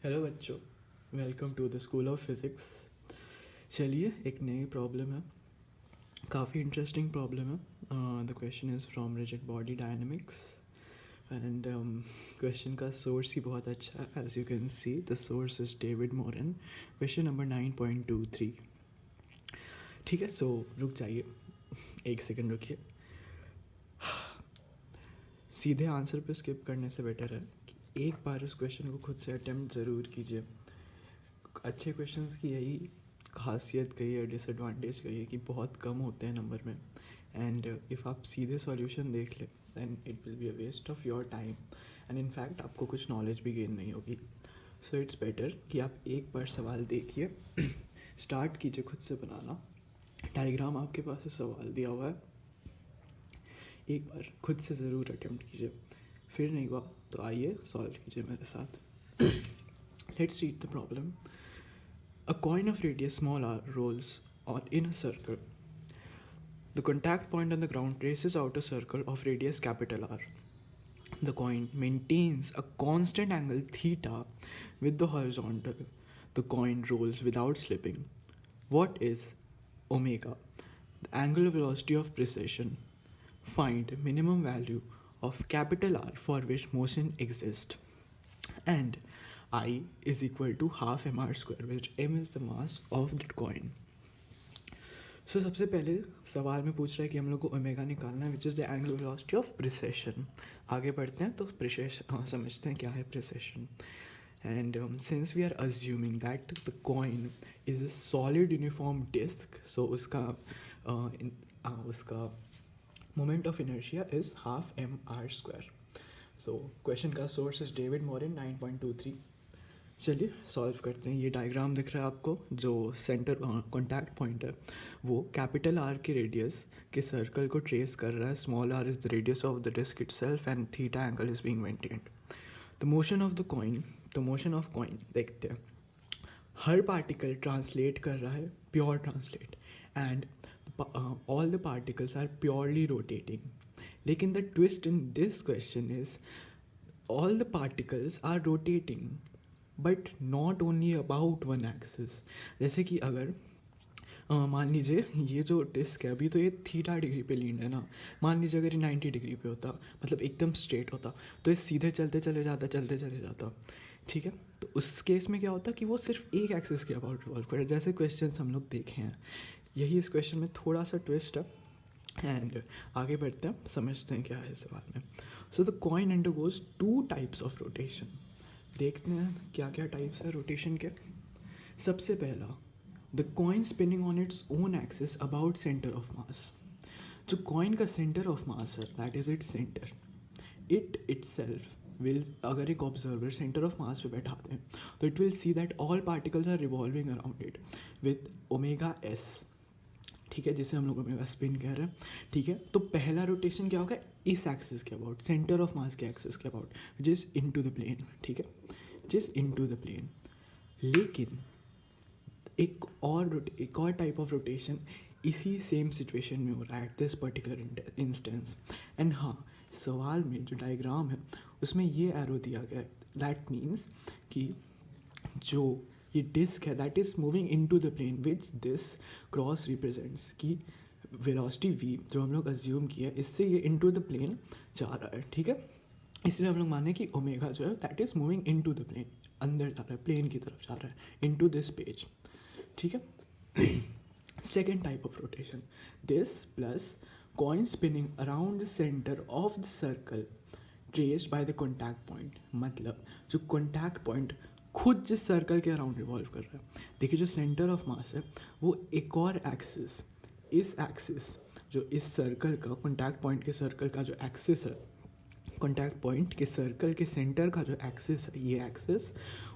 Hello बच्चों, welcome to the school of physics. चलिए, एक नई प्रॉब्लम है, काफ़ी इंटरेस्टिंग प्रॉब्लम है। The question is from rigid body dynamics and question का सोर्स ही बहुत अच्छा है। As you can see the source is David Morin. Question number 9.23। ठीक है, सो रुक जाइए, एक सेकंड रुकिए। सीधे आंसर पे स्किप करने से बेटर है कि एक बार इस क्वेश्चन को खुद से अटेम्प्ट ज़रूर कीजिए। अच्छे क्वेश्चंस की यही खासियत कही है, डिसएडवांटेज कही है कि बहुत कम होते हैं नंबर में। एंड इफ़ आप सीधे सॉल्यूशन देख लें then it will be a waste of your time and in fact आपको कुछ नॉलेज भी गेन नहीं होगी। सो इट्स बेटर कि आप एक बार सवाल देखिए, स्टार्ट कीजिए खुद से बनाना। डायग्राम आपके पास है, सवाल दिया हुआ है, एक बार खुद से ज़रूर अटेम्प्ट कीजिए। फिर नहीं हुआ तो आइए सॉल्व कीजिए मेरे साथ। Let's read the problem. A coin of radius small r rolls on in a circle. The contact point on the ground traces out a circle of radius capital R. The coin maintains a constant angle theta with the horizontal. The coin rolls without slipping. What is omega? The angular velocity of precession. Find minimum value of capital R for which motion exists. And I is equal to half mr square, which m is the mass of the coin. सो सबसे पहले सवाल में पूछ रहा है कि हम लोग को ओमेगा निकालना है, which is the angular velocity of precession. आगे बढ़ते हैं तो प्रिसेशन समझते हैं क्या है precession. And since we are assuming that the coin is a solid uniform disc, so उसका moment of inertia is half M R square. So question का सोर्स इज डेविड मोरिन 9.23। चलिए सॉल्व करते हैं। ये डायग्राम दिख रहा है आपको, जो सेंटर कॉन्टैक्ट पॉइंट है वो कैपिटल आर के रेडियस के सर्कल को ट्रेस कर रहा है। Small r is the radius of the disc itself and theta angle is being maintained. The motion of the coin, the motion of coin देखते हैं। हर पार्टिकल ट्रांसलेट कर रहा है, pure translate, and all the particles are purely rotating. लेकिन the twist in this question is all the particles are rotating but not only about one axis। जैसे कि अगर मान लीजिए ये जो डिस्क है अभी तो ये थीटा डिग्री पे लीन है ना, मान लीजिए अगर ये 90 डिग्री पे होता, मतलब एकदम स्ट्रेट होता, तो ये सीधे चलते चले जाता। ठीक है, तो उस केस में क्या होता कि वो सिर्फ एक एक्सिस के अबाउट रिवॉल्व करे, जैसे क्वेश्चन हम लोग देखे हैं। यही इस क्वेश्चन में थोड़ा सा ट्विस्ट है। एंड आगे बढ़ते हैं, समझते हैं क्या है इस सवाल में। So the coin undergoes two types of rotation. देखते हैं क्या क्या टाइप्स है रोटेशन के। सबसे पहला, the coin spinning on its own axis about centre of मास। जो कॉइन का सेंटर ऑफ मास है that is its centre, it itself will, अगर एक ऑब्जर्वर सेंटर ऑफ मास पे बैठा दें तो it will see that all particles are revolving around it with omega s. ठीक है, जिसे हम लोग ओमेगा स्पिन कह रहे हैं। ठीक है, तो पहला रोटेशन क्या होगा इस एक्सिस के अबाउट, सेंटर ऑफ मास के एक्सिस के about, which is into the plane. ठीक है, which is into the plane. लेकिन एक और टाइप ऑफ रोटेशन इसी सेम सिचुएशन में हो रहा है at this particular instance. And हाँ, सवाल में जो डायग्राम है उसमें ये एरो दिया गया है, दैट मीन्स कि जो ये डिस्क है that is moving into the plane which this cross represents की वेलोसिटी v जो हम लोग अज्यूम किया है, इससे ये इन टू द प्लेन जा रहा है। ठीक है, इसलिए हम लोग माने कि ओमेगा जो है that is moving into the plane, अंदर जा रहा है, प्लेन की तरफ जा रहा है, इन टू दिस पेज। ठीक है, second type of rotation, this plus coin spinning around the centre of the circle traced by the contact point. मतलब जो कॉन्टैक्ट पॉइंट खुद जिस सर्कल के अराउंड रिवॉल्व कर रहा है। देखिए, जो सेंटर ऑफ मास है वो एक और एक्सिस, इस एक्सिस जो इस सर्कल का, कॉन्टैक्ट पॉइंट के सर्कल का जो एक्सिस है, कॉन्टैक्ट पॉइंट के सर्कल के सेंटर का जो एक्सिस है, ये एक्सिस,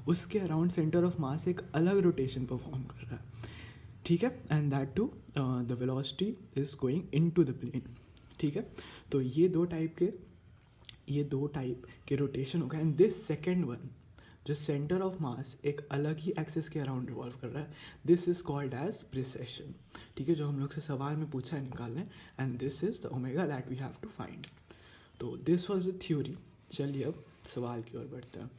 उसके अराउंड सेंटर ऑफ मास एक अलग रोटेशन परफॉर्म कर रहा है। ठीक है, and that to the velocity is going into the plane. ठीक है, तो ये दो टाइप के रोटेशन हो गए। एंड दिस सेकेंड वन, जो सेंटर ऑफ मास एक अलग ही एक्सिस के अराउंड रिवॉल्व कर रहा है, this is called as precession. ठीक है, जो हम लोग से सवाल में पूछा है निकालने, and this is the omega that we have to find. तो दिस वाज द थ्योरी। चलिए अब सवाल की ओर बढ़ते हैं।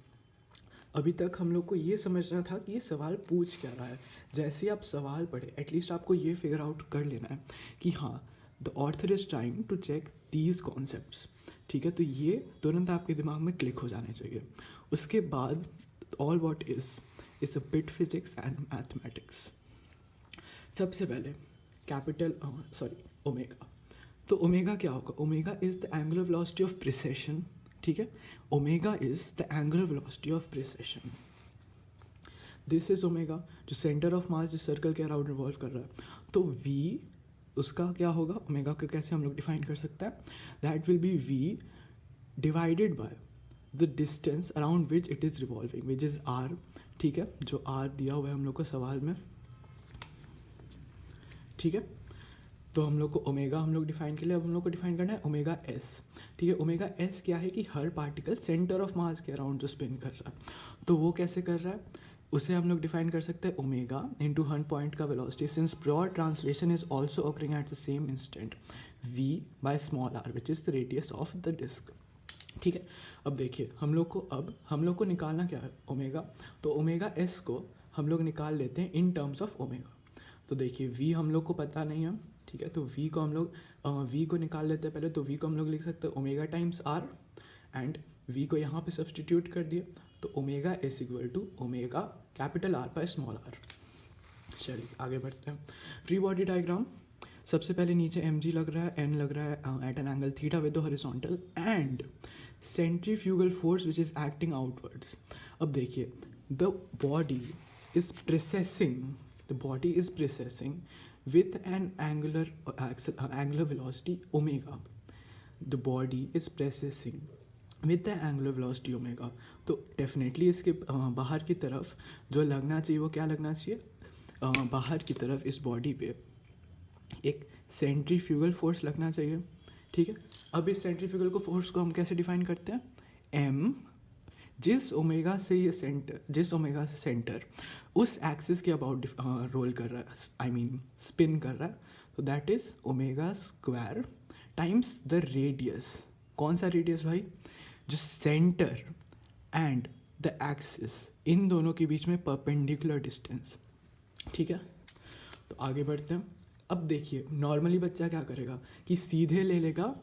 अभी तक हम लोग को ये समझना था कि ये सवाल पूछ क्या रहा है। जैसे आप सवाल पढ़े एटलीस्ट आपको ये फिगर आउट कर लेना है कि हाँ the author is trying to check these concepts, ठीक है। तो ये तुरंत आपके दिमाग में क्लिक हो जाने चाहिए। उसके बाद all what is a bit physics and mathematics. सबसे पहले कैपिटल ओमेगा। तो ओमेगा क्या होगा? Omega is the angular velocity of precision, ठीक है। Omega is the angular velocity of precision. This is omega, जो सेंटर ऑफ मास जिस सर्कल के अराउंड रिवॉल्व कर रहा है। तो वी उसका क्या होगा? ओमेगा को कैसे हम लोग डिफाइन कर सकते हैं? That will be v divided by the distance around which it is revolving, which is r, ठीक है। जो आर दिया हुआ है हम लोग को सवाल में, ठीक है। तो हम लोग को ओमेगा हम लोग डिफाइन के लिए अब हम लोग को डिफाइन करना है ओमेगा एस, ठीक है। ओमेगा एस क्या है कि हर पार्टिकल सेंटर ऑफ मास के अराउंड जो स्पिन कर रहा है, तो वो कैसे कर रहा है उसे हम लोग डिफाइन कर सकते हैं ओमेगा इंटू हर पॉइंट का velocity, since pure translation is also occurring at the same instant, v by small r which is the radius of the disc, ठीक है। अब देखिए हम लोग को निकालना क्या है? ओमेगा। तो ओमेगा एस को हम लोग निकाल लेते हैं इन टर्म्स ऑफ ओमेगा। तो देखिए वी हम लोग को पता नहीं है, ठीक है। तो वी को हम लोग वी को निकाल लेते हैं पहले। तो वी को हम लोग लिख सकते हैं omega times r, and v को यहाँ पे सब्सटीट्यूट कर दिया। तो omega is equal to omega capital R by small r. चलिए आगे बढ़ते हैं। Free body diagram. सबसे पहले नीचे एम जी लग रहा है, एन लग रहा है at an angle theta with the horizontal and centrifugal force which is acting outwards. अब देखिए the body is processing with an angular velocity omega. The body is precessing with the angular velocity omega. तो definitely इसके बाहर की तरफ जो लगना चाहिए वो क्या लगना चाहिए? बाहर की तरफ इस बॉडी पे एक सेंट्रीफ्यूगल फोर्स लगना चाहिए, ठीक है। अब इस सेंट्रीफ्यूगल को फोर्स को हम कैसे डिफाइन करते हैं? एम, जिस ओमेगा से सेंटर उस एक्सिस के अबाउट रोल कर रहा है, आई मीन स्पिन कर रहा है, तो that is omega square times the radius. कौन सा रेडियस भाई? जो सेंटर एंड द एक्सिस इन दोनों के बीच में परपेंडिकुलर डिस्टेंस, ठीक है। तो आगे बढ़ते हैं। अब देखिए नॉर्मली बच्चा क्या करेगा कि सीधे ले लेगा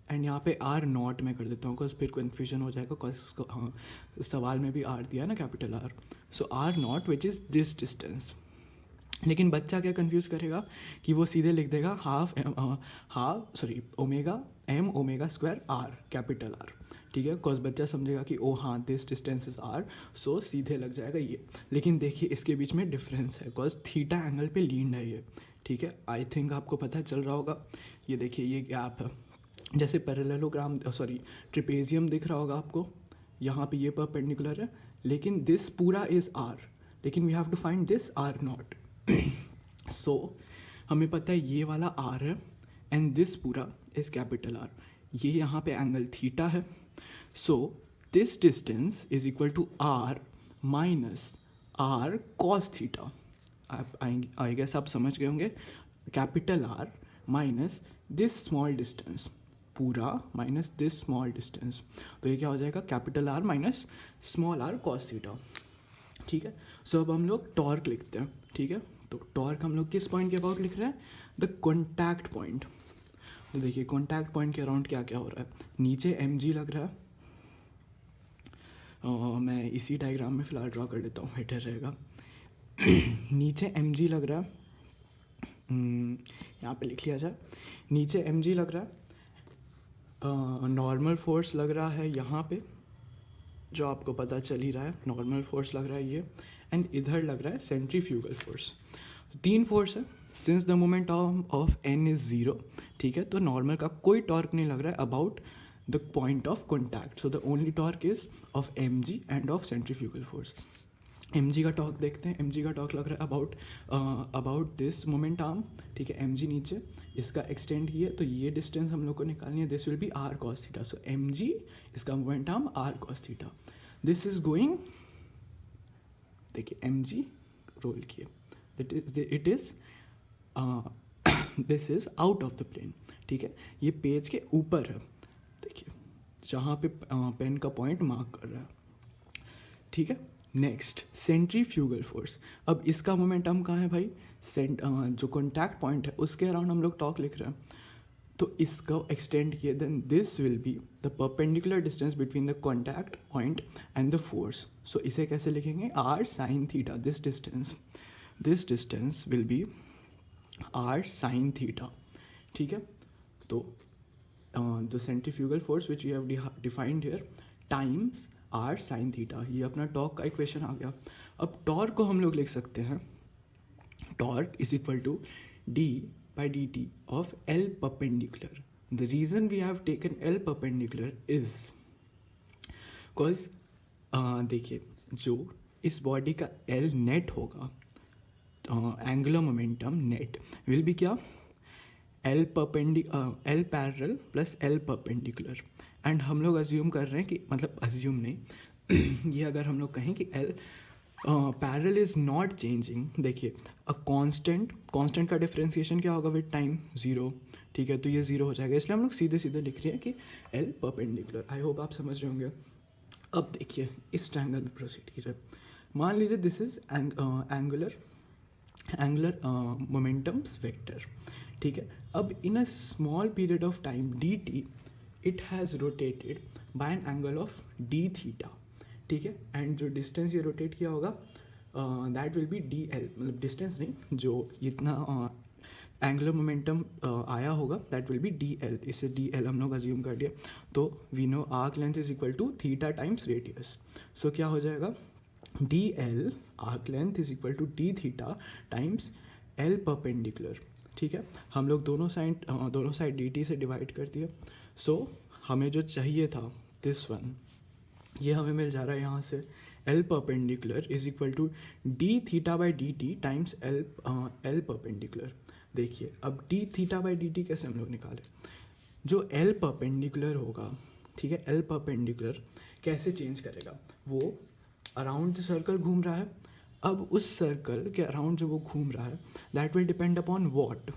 एंड यहाँ पे आर नॉट में कर देता हूँ, बिकॉज फिर कन्फ्यूजन हो जाएगा, बिकॉज हाँ सवाल में भी आर दिया ना, capital R. So r naught which is this distance. लेकिन बच्चा क्या कंफ्यूज करेगा कि वो सीधे लिख देगा omega m omega square r capital R, ठीक है। बिकॉज बच्चा समझेगा कि ओ हाँ this distance is r, so सीधे लग जाएगा ये। लेकिन देखिए इसके बीच में डिफरेंस है, बिकॉज थीटा एंगल पे लीन्ड है ये, ठीक है। आई थिंक आपको पता चल रहा होगा। ये देखिए ये गैप है, जैसे पैरेललोग्राम ट्रिपेजियम दिख रहा होगा आपको, यहाँ पे ये परपेंडिकुलर है, लेकिन दिस पूरा इज़ आर, लेकिन we have to find this r not. So हमें पता है ये वाला आर है एंड दिस पूरा इज़ कैपिटल आर। ये यहाँ पे एंगल थीटा है, so this distance is equal to r minus r cos theta. आप आई गेस आप समझ गए होंगे, capital r minus this small distance पूरा माइनस दिस स्मॉल डिस्टेंस। तो ये क्या हो जाएगा? Capital r minus small r cos theta, ठीक है। सो अब हम लोग टॉर्क लिखते हैं, ठीक है। तो टॉर्क हम लोग किस पॉइंट के अबाउट लिख रहे हैं? The contact point. तो देखिए कॉन्टैक्ट पॉइंट के अराउंड क्या क्या हो रहा है? नीचे एम जी लग रहा है, मैं इसी डायग्राम में फ़िलहाल ड्रॉ कर लेता हूँ, बेटर रहेगा। नीचे एम जी लग रहा है, यहाँ पे लिख लिया जाए, नीचे एम जी लग रहा है, नॉर्मल फोर्स लग रहा है यहाँ पे, जो आपको पता चल ही रहा है, नॉर्मल फोर्स लग रहा है ये, एंड इधर लग रहा है सेंट्रीफ्यूगल फोर्स। तो तीन फोर्स है, since the moment of N is zero, ठीक है। तो नॉर्मल का कोई टॉर्क नहीं लग रहा है about the point of contact, so the only torque is of m g and of centrifugal force. M g का टॉर्क देखते हैं। एम जी का टॉर्क लग रहा है अबाउट दिस मोमेंट आर्म, ठीक है। एम जी नीचे, इसका एक्सटेंड किया, तो ये डिस्टेंस हम लोग को निकालनी है, this will be r cos theta. So m g इसका moment arm r cos theta, this is going, देखिए एम जी रोल किए, it is this is out of the plane, ठीक है। ये पेज के ऊपर है, देखिए जहाँ पे पेन का पॉइंट मार्क कर रहा है। ठीक है। Next centrifugal force. अब इसका मोमेंटम कहाँ है भाई, जो कॉन्टैक्ट पॉइंट है उसके अराउंड हम लोग टॉर्क लिख रहे हैं, तो इसको एक्सटेंड किए, then this will be the perpendicular distance between the contact point and the force. So इसे कैसे लिखेंगे, r sine theta, this distance will be r sine theta, ठीक है। तो the centrifugal force which you have defined here times r sine theta, ये अपना torque का equation आ गया। अब टॉर्क को हम लोग लिख सकते हैं, torque is equal to d by dt of L perpendicular. The reason we have taken L perpendicular is cause देखिए जो इस बॉडी का L नेट होगा, angular momentum net will be क्या, L parallel plus L perpendicular. And हम लोग assume कर रहे हैं कि, मतलब अज्यूम नहीं ये अगर हम लोग कहें कि L parallel is not changing, देखिए अ कांस्टेंट का डिफरेंशिएशन क्या होगा विद टाइम, जीरो, ठीक है। तो ये जीरो हो जाएगा, इसलिए हम लोग सीधे सीधे लिख रहे हैं कि एल परपेंडिकुलर। आई होप आप समझ रहे होंगे। अब देखिए इस ट्रायंगल में प्रोसीड कीजिए। मान लीजिए this is angular momentums vector, ठीक है। अब in a small period of time d t it has rotated by an angle of d theta, ठीक है। एंड जो डिस्टेंस ये रोटेट किया होगा that will be d l, मतलब डिस्टेंस नहीं, जो इतना एंगुलर मोमेंटम आया होगा that will be d l. इसे डी एल हम लोग अज्यूम कर दिया, तो we know arc length is equal to theta times radius. So क्या हो जाएगा, d l arc length is equal to d theta times L perpendicular, ठीक है। हम लोग दोनों साइड डी टी से डिवाइड कर दिया। सो हमें जो चाहिए था दिस वन, ये हमें मिल जा रहा है यहाँ से, L perpendicular is equal to d theta by d t times L perpendicular. देखिए अब d theta by d t कैसे हम लोग निकालें, जो एल परपेंडिकुलर होगा, ठीक है, एल परपेंडिकुलर कैसे चेंज करेगा, वो अराउंड द सर्कल घूम रहा है। अब उस सर्कल के अराउंड जो वो घूम रहा है that will depend upon what,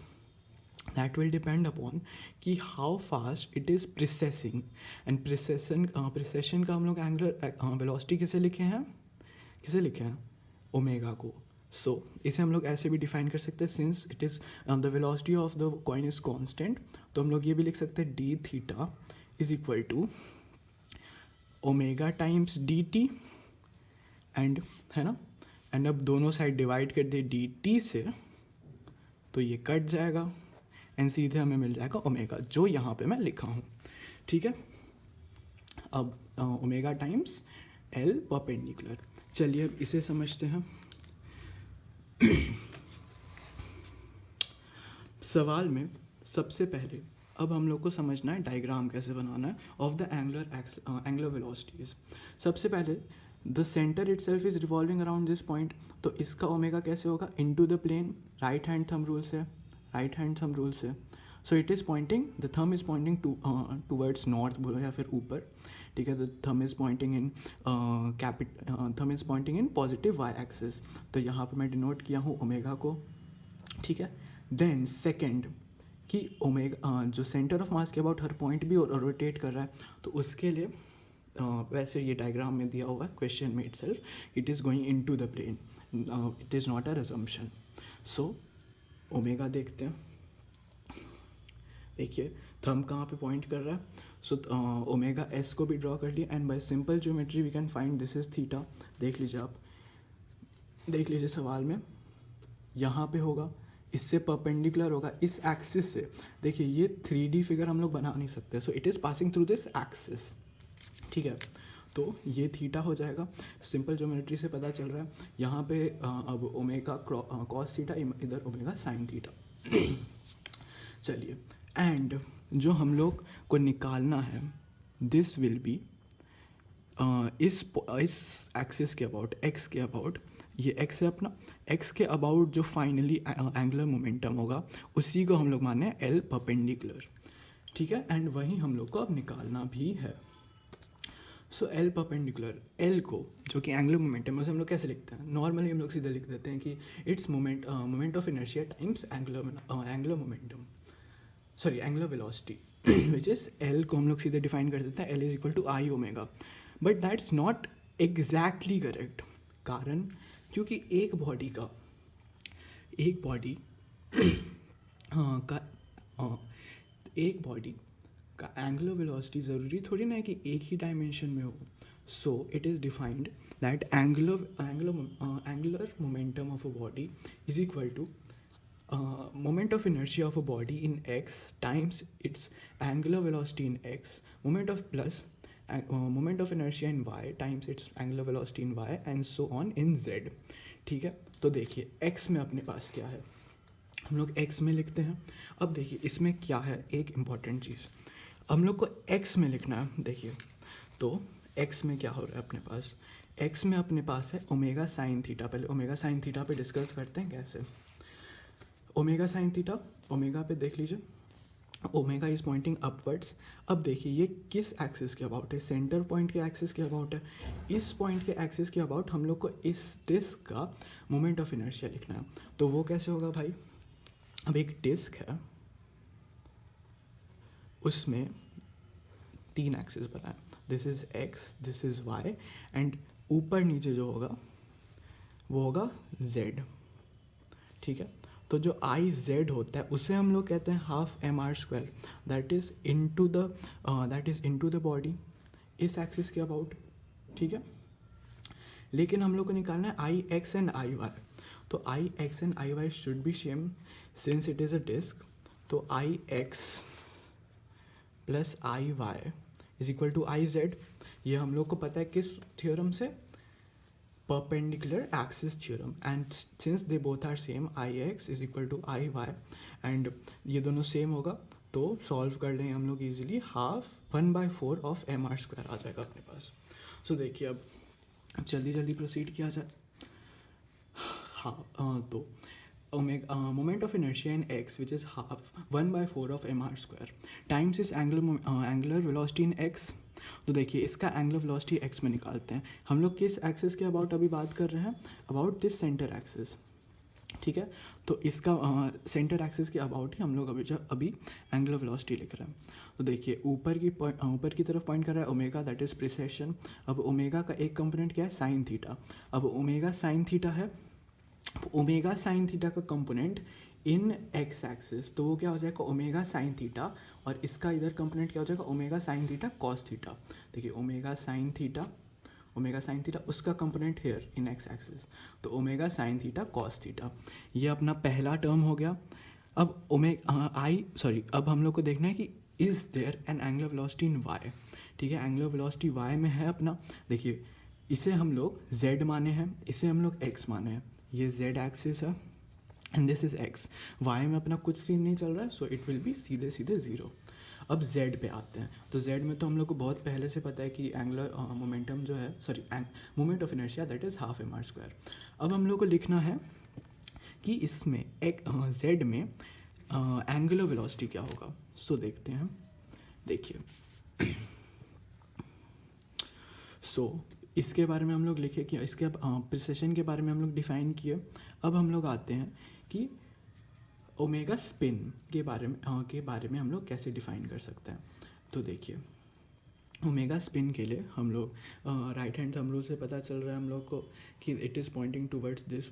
that will depend upon कि how fast it is precessing, and precession का हम लोग एंगुलर वेलोसिटी किसे लिखे हैं, ओमेगा को। सो इसे हम लोग ऐसे भी डिफाइन कर सकते हैं, since it is the velocity of the coin is constant, तो हम लोग ये भी लिख सकते हैं d theta is equal to omega times d t, and है ना, एंड अब दोनों साइड डिवाइड कर दे डी टी से, तो ये कट जाएगा एंड सीधे हमें मिल जाएगा ओमेगा, जो यहाँ पे मैं लिखा हूँ, ठीक है। अब ओमेगा टाइम्स एल परपेंडिकुलर। चलिए अब इसे समझते हैं। सवाल में सबसे पहले अब हम लोग को समझना है डायग्राम कैसे बनाना है ऑफ द एंगुलर वेलोसिटीज। सबसे पहले the centre itself is revolving around this point, तो इसका ओमेगा कैसे होगा, into the plane, right hand thumb rule से। So it is pointing, the thumb is pointing towards north बोलो या फिर ऊपर, ठीक है। The thumb is pointing in positive y axis, तो यहाँ पे मैं डिनोट किया हूँ ओमेगा को, ठीक है। देन सेकेंड कि ओमेगा जो सेंटर ऑफ मास के अबाउट हर पॉइंट भी रोटेट कर रहा है, तो उसके लिए वैसे ये डायग्राम में दिया हुआ है क्वेश्चन में itself, it is going into the plane, it is not a assumption. So omega देखते हैं, देखिए थंब कहाँ पे पॉइंट कर रहा है, सो ओमेगा एस को भी ड्रॉ कर लिया, and by simple geometry we can find this is theta. देख लीजिए आप, देख लीजिए सवाल में यहाँ पे होगा, इससे परपेंडिकुलर होगा इस एक्सिस से। देखिए ये 3D फिगर हम लोग बना नहीं सकते, सो it is passing through this axis, ठीक है। तो ये थीटा हो जाएगा, सिंपल ज्योमेट्री से पता चल रहा है। यहाँ पे अब ओमेगा कॉस थीटा, इधर ओमेगा साइन थीटा। चलिए, एंड जो हम लोग को निकालना है दिस विल बी इस एक्सिस के अबाउट, एक्स के अबाउट, ये एक्स है अपना, एक्स के अबाउट जो फाइनली एंगुलर मोमेंटम होगा उसी को हम लोग माने एल परपेंडिकुलर, ठीक है। एंड वही हम लोग को अब निकालना भी है। सो एल परपेंडिकुलर, एल को जो कि एंगुलर मोमेंटम है उसे हम लोग कैसे लिखते हैं, नॉर्मली हम लोग सीधे लिख देते हैं कि it's moment of inertia times angular momentum, sorry angular velocity which is L को हम लोग सीधे डिफाइन कर देते हैं, L is equal to I omega, but that's not exactly correct. कारण क्योंकि एक बॉडी का हाँ, एक बॉडी का एंगुलर वेलोसिटी ज़रूरी थोड़ी ना है कि एक ही डायमेंशन में हो। So it is defined that angular momentum of a body is equal to moment of inertia of a body in x times its angular velocity in x, moment of plus moment of inertia in y times its angular velocity in y and so on in z। ठीक है, तो देखिए x में अपने पास क्या है, हम लोग x में लिखते हैं। अब देखिए इसमें क्या है, एक इम्पॉर्टेंट चीज़ हम लोग को x में लिखना है। देखिए तो x में क्या हो रहा है अपने पास, x में अपने पास है ओमेगा साइन थीटा। पहले ओमेगा साइन थीटा पे डिस्कस करते हैं कैसे। ओमेगा साइन थीटा, ओमेगा पे देख लीजिए, ओमेगा इज पॉइंटिंग अपवर्ड्स। अब देखिए ये किस एक्सिस के अबाउट है, सेंटर पॉइंट के एक्सिस के अबाउट है। इस पॉइंट के एक्सिस के अबाउट हम लोग को इस डिस्क का मोमेंट ऑफ इनर्शिया लिखना है। तो वो कैसे होगा भाई, अब एक डिस्क है उसमें 3 एक्सिस बनाए, this is x, this is y and ऊपर नीचे जो होगा वो होगा जेड। ठीक है, तो जो आई जेड होता है उसे हम लोग कहते हैं half M R square, that is into the body इस एक्सिस के अबाउट। ठीक है, लेकिन हम लोग को निकालना है I x and I y. तो I x and I y should be same since it is a disc. तो I x plus I y is equal to I z. ये हम लोग को पता है किस थ्योरम से, perpendicular axis theorem, and since they both are same ix is equal to iy and ये दोनों सेम होगा तो सॉल्व कर लेंगे हम लोग easily, half 1/4 of M R square आ जाएगा अपने पास। सो देखिए अब जल्दी जल्दी प्रोसीड किया जाए। हाँ तो moment of inertia in x which is half 1/4 of M R square times is angular velocity in x. तो देखिए इसका एंगुलर वेलोसिटी एक्स में निकालते हैं। हम लोग किस एक्सिस के अबाउट अभी बात कर रहे हैं, अबाउट दिस सेंटर एक्सिस। ठीक है, तो इसका सेंटर एक्सिस के अबाउट ही हम लोग अभी एंगुलर वेलोसिटी लिख रहे हैं। तो देखिए ऊपर की तरफ पॉइंट कर रहा है ओमेगा, दैट इज प्रिसेशन। अब ओमेगा का एक कंपोनेंट क्या है, साइन थीटा। अब ओमेगा साइन थीटा है, ओमेगा साइन थीटा का कंपोनेंट इन एक्स एक्सिस, तो वो क्या हो जाएगा ओमेगा साइन थीटा, और इसका इधर कंपोनेंट क्या हो जाएगा omega sine theta cos theta. देखिए ओमेगा साइन थीटा उसका component here in x axis, तो omega sine theta cos theta. ये अपना पहला टर्म हो गया। अब अब हम लोग को देखना है कि is there an angular velocity in y. ठीक है, एंगुलर वेलोसिटी वाई में है अपना। देखिए इसे हम लोग z माने हैं, इसे हम लोग x माने हैं। ये z एक्सिस है and this is x। y में अपना कुछ सीन नहीं चल रहा है, सो इट विल बी सीधे सीधे 0। अब z पे आते हैं, तो z में तो हम लोग को बहुत पहले से पता है कि एंगुलर मोमेंटम जो है, moment of inertia that is half M R square. अब हम लोग को लिखना है कि इसमें एक z में एंगुलर वेलोसिटी क्या होगा। सो देखते हैं, देखिए इसके बारे में हम लोग लिखे कि इसके प्रिसेशन के बारे में हम लोग डिफाइन किए। अब हम लोग आते हैं कि ओमेगा स्पिन के बारे में हम लोग कैसे डिफाइन कर सकते हैं। तो देखिए ओमेगा स्पिन के लिए हम लोग राइट हैंड थंब रूल से पता चल रहा है हम लोग को कि it is pointing towards this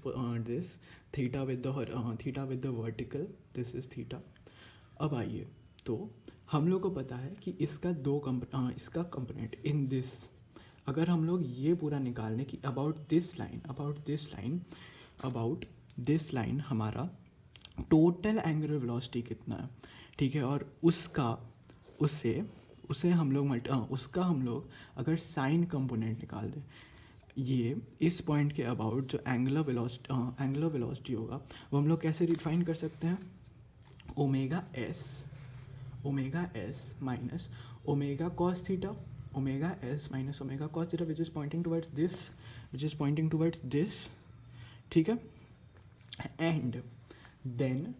theta with the vertical, this is theta. अब आइए, तो हम लोग को पता है कि इसका इसका कंपोनेंट इन दिस, अगर हम लोग ये पूरा निकाल लें कि अबाउट दिस लाइन हमारा टोटल एंगुलर वेलोसिटी कितना है। ठीक है, और उसे हम लोग अगर साइन कंपोनेंट निकाल दें, ये इस पॉइंट के अबाउट जो एंगुलर वेलोसिटी होगा वो हम लोग कैसे डिफाइन कर सकते हैं, omega S minus omega cos theta, omega S minus omega cos theta which is pointing towards this. ठीक है, एंड देन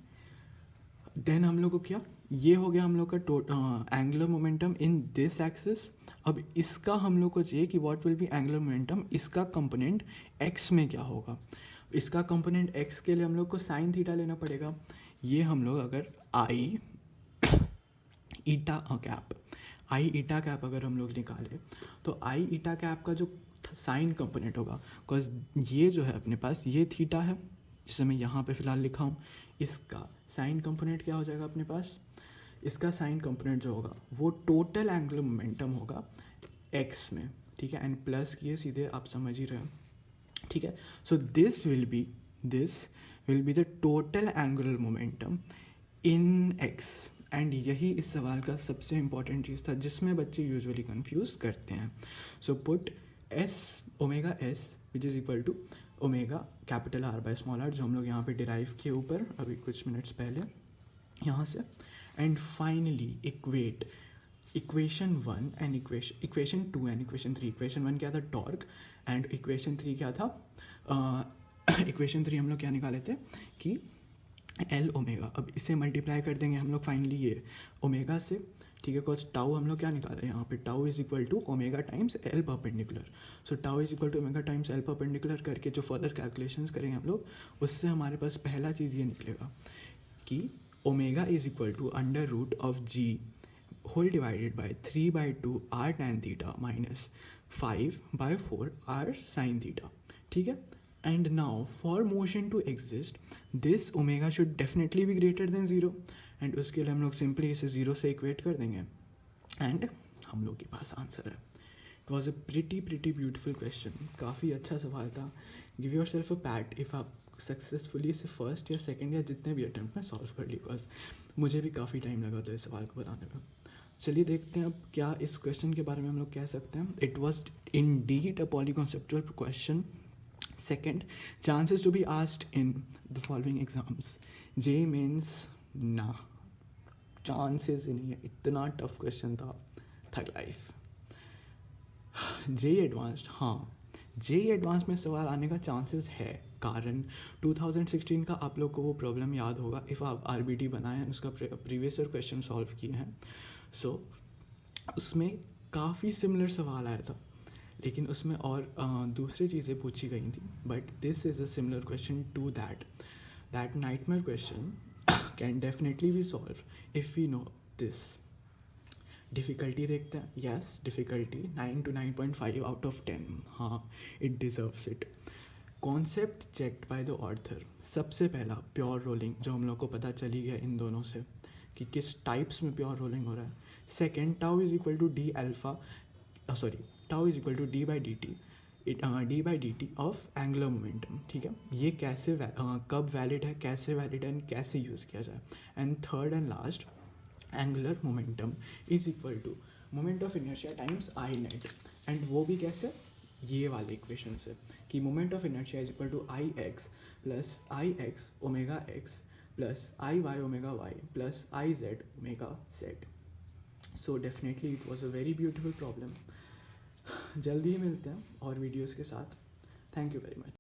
हम लोग को क्या, ये हो गया हम लोग का angular momentum in this axis. अब इसका हम लोग को चाहिए कि what will be angular momentum, इसका कंपोनेंट एक्स में क्या होगा। इसका कंपोनेंट एक्स के लिए हम लोग को साइन थीटा लेना पड़ेगा। ये हम लोग अगर आई ईटा कैप अगर हम लोग निकालें, तो आई ईटा कैप का जो साइन कंपोनेंट होगा, बिकॉज ये जो है अपने पास ये थीटा है जिसे मैं यहाँ पे फ़िलहाल लिखा हूँ, इसका साइन कंपोनेंट क्या हो जाएगा अपने पास, इसका साइन कंपोनेंट जो होगा वो टोटल एंगुलर मोमेंटम होगा एक्स में, ठीक है, एंड प्लस किए सीधे आप समझ ही रहे हो, ठीक है। So this will be the total angular momentum in x, and यही इस सवाल का सबसे इंपॉर्टेंट चीज़ था जिसमें बच्चे यूजुअली कंफ्यूज करते हैं। So put as omega s which is equal to omega capital R by small r, जो हम लोग यहाँ पे डिराइव किए ऊपर अभी कुछ मिनट्स पहले यहाँ से, and finally equate equation 1 and equation 2 and equation 3। Equation 1 क्या था, टॉर्क, एंड इक्वेशन 3 क्या था, इक्वेशन 3 हम लोग क्या निकाले थे कि एल ओमेगा। अब इसे मल्टीप्लाई कर देंगे हम लोग फाइनली ये ओमेगा से, ठीक है, बिकॉज टाउ हम लोग क्या निकाले यहाँ पे, tau is equal to omega times L perpendicular. So tau is equal to omega times L perpendicular करके जो फर्दर कैलकुलेशंस करेंगे हम लोग, उससे हमारे पास पहला चीज़ ये निकलेगा कि omega is equal to under root of g whole divided by 3/2 r tan theta minus 5/4 r sine theta, ठीक है। And now for motion to exist this omega should definitely be greater than 0, and उसके लिए हम लोग simply इसे 0 से equate कर देंगे एंड हम लोग के पास आंसर है। It was a pretty beautiful question, काफ़ी अच्छा सवाल था। Give your self a PAT if आप सक्सेसफुली इसे फर्स्ट या सेकेंड या जितने भी अटैम्प्ट में सॉल्व कर ली, बिकॉज मुझे भी काफ़ी टाइम लगा था इस सवाल को बनाने में। चलिए देखते हैं अब क्या इस क्वेश्चन के बारे में हम लोग कह सकते हैं। It was indeed a polyconceptual question. Second, chances to be asked in the following exams. J means ना, chances ही नहीं है, इतना टफ क्वेश्चन था लाइफ। जे एडवांस्ड, हाँ जे एडवांस में सवाल आने का चांसेस है, कारण 2016 का आप लोग को वो प्रॉब्लम याद होगा इफ़ आप आरबीटी बनाए हैं, उसका प्रीवियस ईयर क्वेश्चन सॉल्व किए हैं। सो उसमें काफ़ी सिमिलर सवाल आया था, लेकिन उसमें और दूसरी चीज़ें पूछी गई थी, but this is a similar question to that nightmare question can definitely be solve if we know this. Difficulty देखते हैं, yes difficulty 9 to 9.5 out of 10, हाँ it deserves it. Concept checked by the author, सबसे पहला pure rolling, जो हम लोग को पता चली गया इन दोनों से कि किस टाइप्स में प्योर रोलिंग हो रहा है। Second, tau is equal to d alpha, sorry tau is equal to d by d t of angular momentum, ठीक है। ये कैसे कब वैलिड है, कैसे वैलिड है एंड कैसे यूज़ किया जाए। And third and last, angular momentum is equal to moment of inertia times I net, and वो भी कैसे, ये वाले इक्वेशन से कि moment of inertia is equal to I x omega x plus I y omega y plus I z omega z. So definitely it was a very beautiful problem. जल्दी ही मिलते हैं और वीडियोज़ के साथ। Thank you very much.